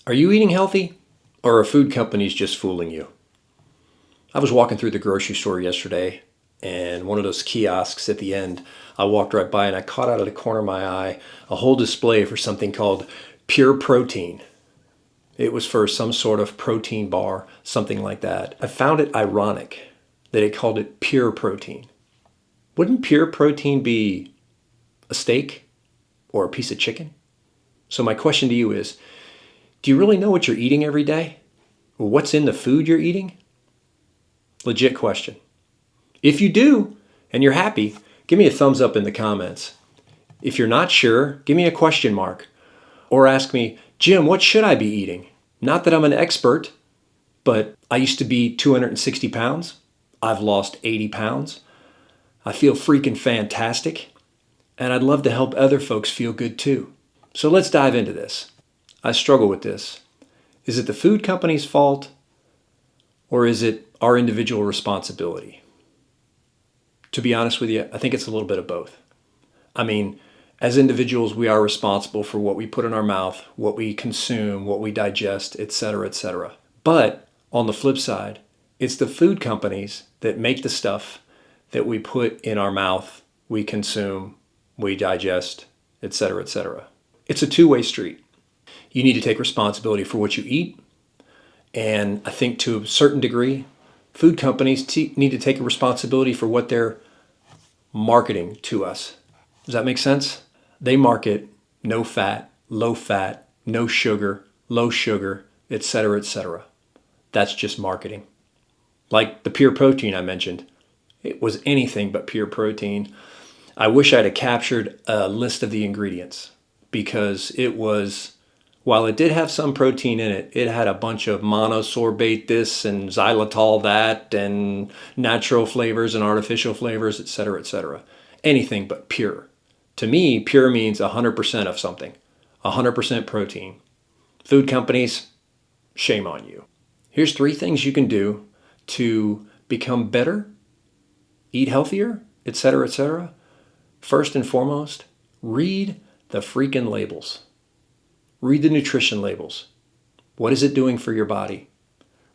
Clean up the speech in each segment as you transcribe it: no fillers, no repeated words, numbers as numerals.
Are you eating healthy, or are food companies just fooling you? I was walking through the grocery store yesterday, and one of those kiosks at the end, I walked right by and I caught out of the corner of my eye a whole display for something called Pure Protein. It was for some sort of protein bar, something like that. I found it ironic that it called it Pure Protein. Wouldn't Pure Protein be a steak or a piece of chicken? So my question to you is, do you really know what you're eating every day? Or what's in the food you're eating? Legit question. If you do, and you're happy, give me a thumbs up in the comments. If you're not sure, give me a question mark. Or ask me, Jim, what should I be eating? Not that I'm an expert, but I used to be 260 pounds. I've lost 80 pounds. I feel freaking fantastic. And I'd love to help other folks feel good too. So let's dive into this. I struggle with this. Is it the food company's fault, or is it our individual responsibility? To be honest with you, I think it's a little bit of both. I mean, as individuals, we are responsible for what we put in our mouth, what we consume, what we digest, etc., etc. But on the flip side, it's the food companies that make the stuff that we put in our mouth, we consume, we digest, etc., etc. It's a two-way street. You need to take responsibility for what you eat. And I think to a certain degree, food companies need to take a responsibility for what they're marketing to us. Does that make sense? They market no fat, no sugar, low sugar, etc., etc. That's just marketing. Like the Pure Protein I mentioned, it was anything but pure protein. I wish I'd have captured a list of the ingredients, because it was, while it did have some protein in it, it had a bunch of monosorbate this and xylitol that and natural flavors and artificial flavors, etc., etc. Anything but pure. To me, pure means 100% of something, 100% protein. Food companies, shame on you. Here's 3 things you can do to become better, eat healthier, etc., etc. First and foremost, read the freaking labels. Read the nutrition labels. What is it doing for your body?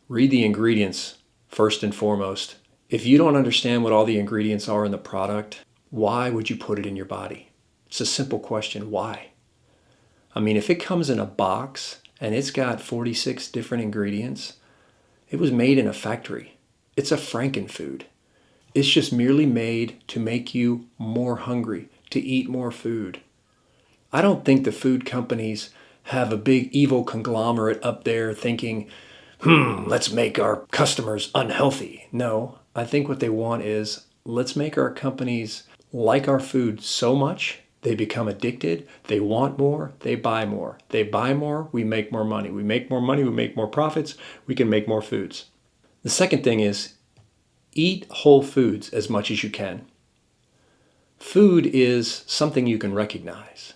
Read the ingredients first and foremost. If you don't understand what all the ingredients are in the product, why would you put it in your body? It's a simple question. Why? I mean, if it comes in a box and it's got 46 different ingredients, it was made in a factory. It's a frankenfood. It's just merely made to make you more hungry, to eat more food. I don't think the food companies have a big evil conglomerate up there thinking, let's make our customers unhealthy. No, I think what they want is, let's make our companies like our food so much they become addicted, they want more, they buy more. They buy more, we make more money. We make more money, we make more profits, we can make more foods. The second thing is, eat whole foods as much as you can. Food is something you can recognize.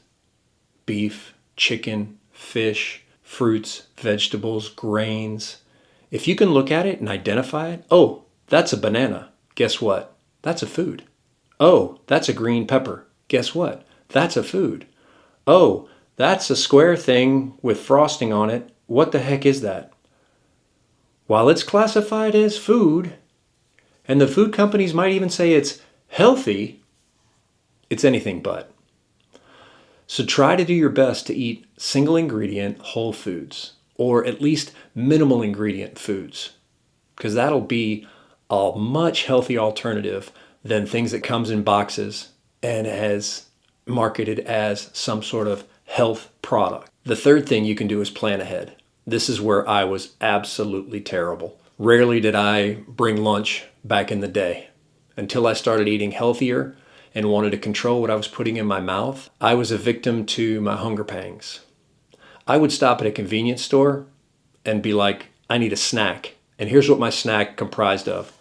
Beef, chicken, fish, fruits, vegetables, grains. If you can look at it and identify it, oh, that's a banana. Guess what? That's a food. Oh, that's a green pepper. Guess what? That's a food. Oh, that's a square thing with frosting on it. What the heck is that? While it's classified as food, and the food companies might even say it's healthy, it's anything but. So try to do your best to eat single ingredient whole foods, or at least minimal ingredient foods, because that'll be a much healthier alternative than things that comes in boxes and is marketed as some sort of health product. The third thing you can do is plan ahead. This is where I was absolutely terrible. Rarely did I bring lunch back in the day. Until I started eating healthier and wanted to control what I was putting in my mouth, I was a victim to my hunger pangs. I would stop at a convenience store and be like, I need a snack. And here's what my snack comprised of: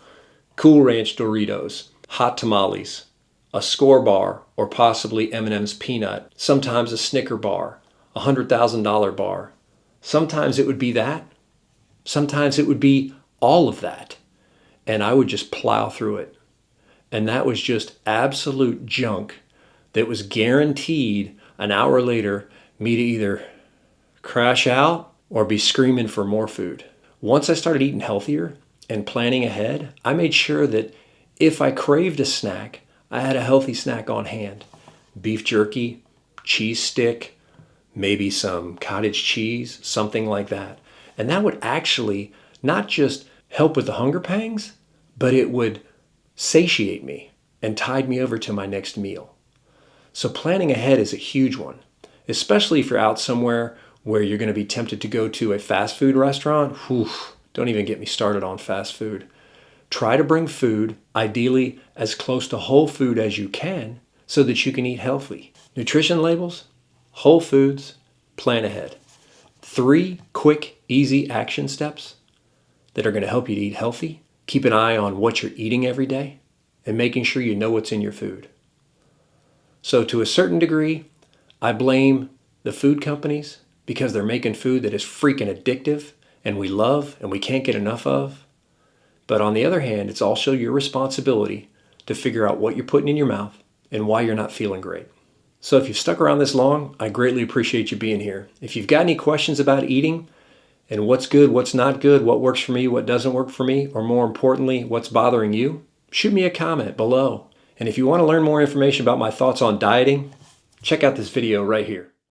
Cool Ranch Doritos, hot tamales, a Skor bar, or possibly M&M's peanut, sometimes a Snicker bar, a $100,000 bar. Sometimes it would be that. Sometimes it would be all of that. And I would just plow through it. And that was just absolute junk that was guaranteed an hour later me to either crash out or be screaming for more food. Once I started eating healthier and planning ahead, I made sure that if I craved a snack, I had a healthy snack on hand. Beef jerky, cheese stick, maybe some cottage cheese, something like that. And that would actually not just help with the hunger pangs, but it would satiate me and tide me over to my next meal. So planning ahead is a huge one, especially if you're out somewhere where you're going to be tempted to go to a fast food restaurant. Whew, don't even get me started on fast food. Try to bring food, ideally as close to whole food as you can, so that you can eat healthy. Nutrition labels, whole foods, plan ahead. 3 quick, easy action steps that are going to help you to eat healthy. Keep an eye on what you're eating every day and making sure you know what's in your food. So to a certain degree, I blame the food companies because they're making food that is freaking addictive and we love and we can't get enough of. But on the other hand, it's also your responsibility to figure out what you're putting in your mouth and why you're not feeling great. So if you've stuck around this long, I greatly appreciate you being here. If you've got any questions about eating and what's good, what's not good, what works for me, what doesn't work for me, or more importantly, what's bothering you, shoot me a comment below. And if you want to learn more information about my thoughts on dieting, check out this video right here.